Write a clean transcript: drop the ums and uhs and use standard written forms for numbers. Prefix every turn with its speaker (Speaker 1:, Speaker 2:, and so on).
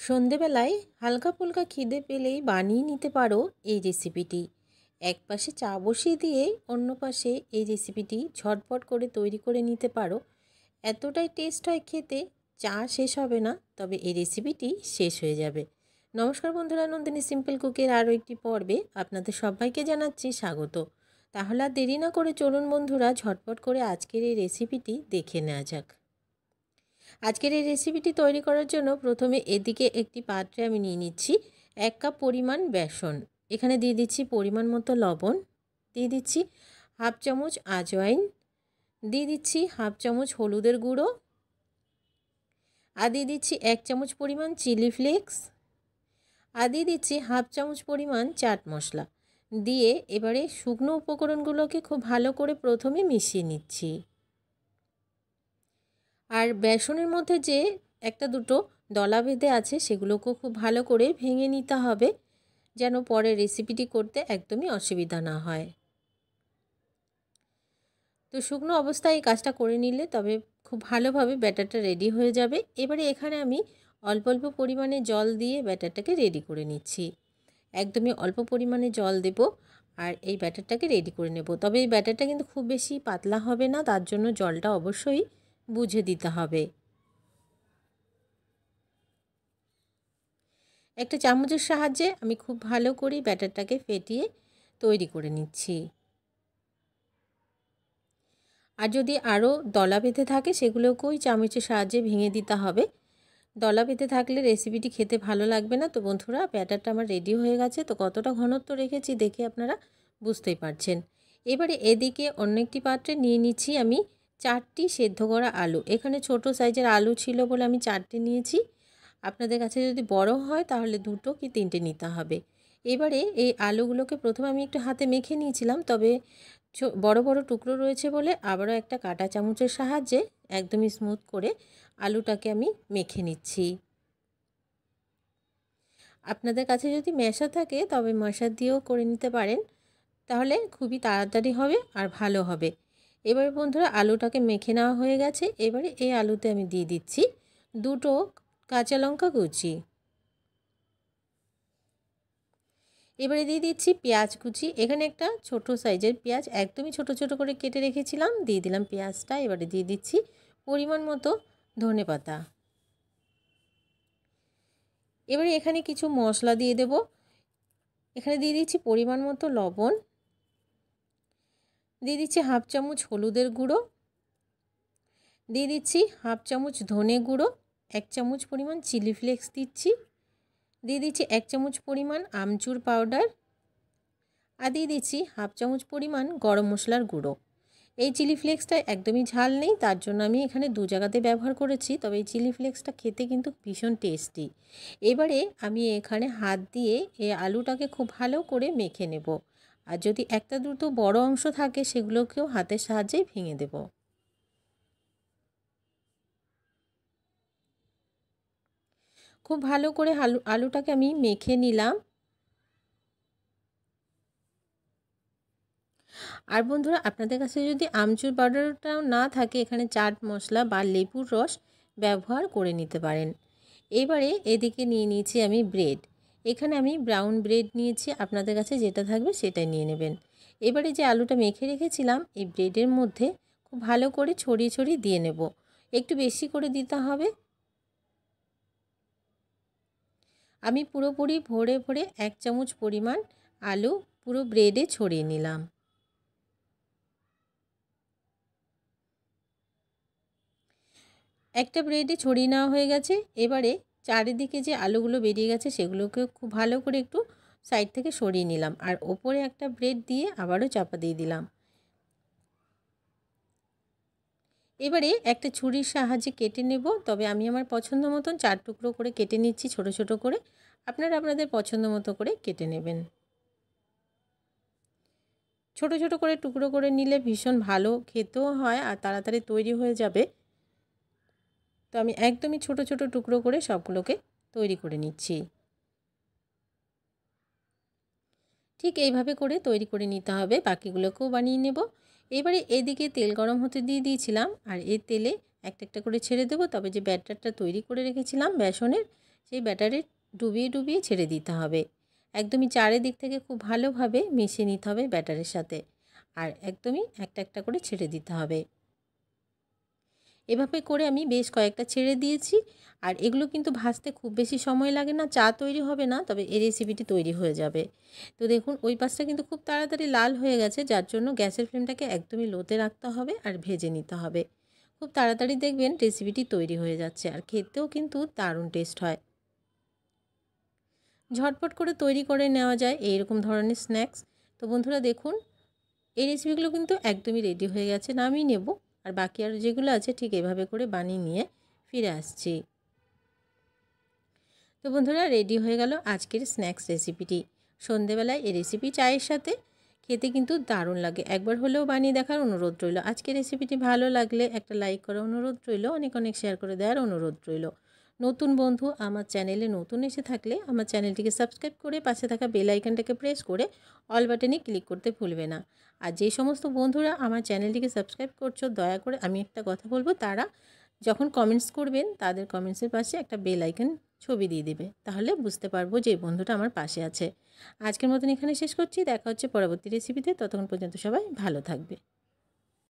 Speaker 1: সন্ধেবেলায় হালকা ফুলকা খিদে পেলেই বানিয়ে নিতে পারো এই রেসিপিটি। এক পাশে চা বসিয়ে দিয়ে অন্য পাশে এই রেসিপিটি ঝটপট করে তৈরি করে নিতে পারো। এতটাই টেস্ট হয় খেতে, চা শেষ হবে না, তবে এই রেসিপিটি শেষ হয়ে যাবে। নমস্কার বন্ধুরা, নন্দিনী সিম্পল কুকের আরও একটি পর্বে আপনাদের সবাইকে জানাচ্ছি স্বাগত। তাহলে আর দেরি না করে চলুন বন্ধুরা, ঝটপট করে আজকের এই রেসিপিটি দেখে নেওয়া যাক। আজকের এই রেসিপিটি তৈরি করার জন্য প্রথমে এদিকে একটি পাত্রে আমি নিয়ে নিচ্ছি 1 কাপ পরিমাণ বেসন। এখানে দিয়ে দিচ্ছি পরিমাণ মতো লবণ, দিয়ে দিচ্ছি হাফ চামচ আজওয়াইন, দিয়ে দিচ্ছি হাফ চামচ হলুদের গুঁড়ো, আর দিয়ে দিচ্ছি 1 চামচ পরিমাণ চিলি ফ্লেক্স, আর দিয়ে দিচ্ছি হাফ চামচ পরিমাণ চাট মশলা। দিয়ে এবারে শুকনো উপকরণগুলোকে খুব ভালো করে প্রথমে মিশিয়ে নিচ্ছি। আর বেসনের মধ্যে যে একটা দুটো দলা বেঁধে আছে সেগুলোকেও খুব ভালো করে ভেঙে নিতে হবে, যেন পরে রেসিপিটি করতে একদমই অসুবিধা না হয়। তো শুকনো অবস্থায় এই কাজটা করে নিলে তবে খুব ভালোভাবে ব্যাটারটা রেডি হয়ে যাবে। এবারে এখানে আমি অল্প অল্প পরিমাণে জল দিয়ে ব্যাটারটাকে রেডি করে নিচ্ছি। একদমই অল্প পরিমাণে জল দেব আর এই ব্যাটারটাকে রেডি করে নেব। তবে এই ব্যাটারটা কিন্তু খুব বেশি পাতলা হবে না, তার জন্য জলটা অবশ্যই বুঝে দিতে হবে। একটা চামচের সাহায্যে আমি খুব ভালো করে ব্যাটারটাকে ফেটিয়ে তৈরি করে নিচ্ছি। আর যদি আরও দলা বেঁধে থাকে সেগুলোকেও ওই চামচের সাহায্যে ভেঙে দিতে হবে। দলা বেঁধে থাকলে রেসিপিটি খেতে ভালো লাগবে না। তো বন্ধুরা, ব্যাটারটা আমার রেডি হয়ে গেছে। তো কতটা ঘনত্ব রেখেছি দেখে আপনারা বুঝতেই পারছেন। এবারে এদিকে অন্য একটি পাত্রে নিয়ে নিচ্ছি আমি 4টি সেদ্ধ করা আলু। এখানে ছোট সাইজের আলু ছিল বলে আমি 4টে নিয়েছি। আপনাদের কাছে যদি বড় হয় তাহলে 2টো কি 3টে নিতে হবে। এবারে এই আলুগুলোকে প্রথমে আমি একটু হাতে মেখে নিয়েছিলাম, তবে বড় বড় টুকরো রয়েছে বলে আবারও একটা কাঁটা চামচের সাহায্যে একদমই স্মুথ করে আলুটাকে আমি মেখে নিচ্ছি। আপনাদের কাছে যদি ম্যাশা থাকে তবে ম্যাশার দিয়েও করে নিতে পারেন, তাহলে খুবই তাড়াতাড়ি হবে আর ভালো হবে। এবারে বন্ধুরা, আলুটাকে মেখে নেওয়া হয়ে গেছে। এবারে এই আলুতে আমি দিয়ে দিচ্ছি 2টো কাঁচা লঙ্কা কুচি। এবারে দিয়ে দিচ্ছি পেঁয়াজ কুচি। এখানে একটা ছোট সাইজের পেঁয়াজ একদমই ছোট ছোট করে কেটে রেখেছিলাম, দিয়ে দিলাম পেঁয়াজটা। এবারে দিয়ে দিচ্ছি পরিমাণ মতো ধনেপাতা। এবারে এখানে কিছু মশলা দিয়ে দেব। এখানে দিয়ে দিচ্ছি পরিমাণ মতো লবণ, দিয়ে দিচ্ছি হাফ চামচ হলুদের গুঁড়ো, দিয়ে দিচ্ছি হাফ চামচ ধনে গুঁড়ো, 1 চামচ পরিমাণ চিলি ফ্লেক্স দিচ্ছি, দিয়ে দিচ্ছি 1 চামচ পরিমাণ আমচুর পাউডার, আর দিয়ে দিচ্ছি হাফ চামচ পরিমাণ গরম মশলার গুঁড়ো। এই চিলি ফ্লেক্সটা একদমই ঝাল নেই, তার জন্য আমি এখানে 2 জায়গাতে ব্যবহার করেছি, তবে এই চিলি ফ্লেক্সটা খেতে কিন্তু ভীষণ টেস্টি। এবারে আমি এখানে হাত দিয়ে এই আলুটাকে খুব ভালো করে মেখে নেব। আর যদি একটা দুটো বড় অংশ থাকে সেগুলোকেও হাতের সাহায্যে ভেঙে দেব। খুব ভালো করে আলুটাকে আমি মেখে নিলাম। আর বন্ধুরা, আপনাদের কাছে যদি আমচুর পাউডারটাও না থাকে, এখানে চাট মশলা বা লেবুর রস ব্যবহার করে নিতে পারেন। এবারে এদিকে নিয়ে নিয়েছি আমি ব্রেড। এখানে আমি ব্রাউন ব্রেড নিয়েছি, আপনাদের কাছে যেটা থাকবে সেটাই নিয়ে নেবেন। এবারে যে আলুটা মেখে রেখেছিলাম এই ব্রেডের মধ্যে খুব ভালো করে ছড়িয়ে ছড়িয়ে দিয়ে নেব। একটু বেশি করে দিতে হবে। আমি পুরোপুরি ভরে ভরে 1 চামচ পরিমাণ আলু পুরো ব্রেডে ছড়িয়ে নিলাম। একটা ব্রেডে ছড়িয়ে নেওয়া হয়ে গেছে। এবারে চারিদিকে যে আলুগুলো বেরিয়ে গেছে সেগুলোকে খুব ভালো করে একটু সাইড থেকে সরিয়ে নিলাম, আর ওপরে একটা ব্রেড দিয়ে আবারও চাপা দিয়ে দিলাম। এবারে একটা ছুরির সাহায্যে কেটে নেব, তবে আমি আমার পছন্দ মতন 4 টুকরো করে কেটে নিচ্ছি ছোট ছোট করে। আপনারা আপনাদের পছন্দ মতো করে কেটে নেবেন। ছোট ছোট করে টুকরো করে নিলে ভীষণ ভালো খেতেও হয় আর তাড়াতাড়ি তৈরি হয়ে যাবে। তো আমি একদমই ছোট ছোট টুকরো করে সবগুলোকে তৈরি করে নিচ্ছি। ঠিক এইভাবে করে তৈরি করে নিতে হবে, বাকিগুলোকেও বানিয়ে নেব। এবারে এদিকে তেল গরম হতে দিয়ে দিয়েছিলাম, আর এই তেলে একটা একটা করে ছেড়ে দেবো। তবে যে ব্যাটারটা তৈরি করে রেখেছিলাম বেসনের, সেই ব্যাটারে ডুবিয়ে ডুবিয়ে ছেড়ে দিতে হবে। একদমই চারিদিক থেকে খুব ভালোভাবে মিশিয়ে নিতে হবে ব্যাটারের সাথে, আর একদমই একটা একটা করে ছেড়ে দিতে হবে। এভাবে করে আমি বেশ কয়েকটা ছেড়ে দিয়েছি। আর এগুলো কিন্তু ভাজতে খুব বেশি সময় লাগে না, চা তৈরি হবে না, তবে এই রেসিপিটি তৈরি হয়ে যাবে। তো দেখুন ওই পাশটা কিন্তু খুব তাড়াতাড়ি লাল হয়ে গেছে, যার জন্য গ্যাসের ফ্লেমটাকে একদমই লোতে রাখতে হবে আর ভেজে নিতে হবে। খুব তাড়াতাড়ি দেখবেন রেসিপিটি তৈরি হয়ে যাচ্ছে, আর খেতেও কিন্তু দারুণ টেস্ট হয়। ঝটপট করে তৈরি করে নেওয়া যায় এইরকম ধরনের স্ন্যাক্স। তো বন্ধুরা দেখুন এই রেসিপিগুলো কিন্তু একদমই রেডি হয়ে গেছে, নামিয়ে নেব। আর বাকি আর যেগুলো আছে ঠিক এভাবে করে বানিয়ে নিয়ে ফিরে আসছি। তো বন্ধুরা রেডি হয়ে গেল আজকের স্ন্যাক্স রেসিপিটি। সন্ধেবেলায় এই রেসিপি চায়ের সাথে খেতে কিন্তু দারুণ লাগে। একবার হলেও বানিয়ে দেখার অনুরোধ রইল। আজকের রেসিপিটি ভালো লাগলে একটা লাইক করার অনুরোধ রইল, অনেক অনেক শেয়ার করে দেওয়ার অনুরোধ রইল। নতুন বন্ধু আমার চ্যানেলে নতুন এসে থাকলে আমার চ্যানেলটিকে সাবস্ক্রাইব করে পাশে থাকা বেল আইকনটাকে প্রেস করে অল বাটনে ক্লিক করতে ভুলবে না। আর যে সমস্ত বন্ধুরা আমার চ্যানেলটিকে সাবস্ক্রাইব করছো, দয়া করে আমি একটা কথা বলবো, তারা যখন কমেন্টস করবেন তাদের কমেন্টসের পাশে একটা বেল আইকন ছবি দিয়ে দেবে, তাহলে বুঝতে পারবো যে এই বন্ধুটা আমার পাশে আছে। আজকের মতন এখানে শেষ করছি, দেখা হচ্ছে পরবর্তী রেসিপিতে। ততক্ষণ পর্যন্ত সবাই ভালো থাকবে।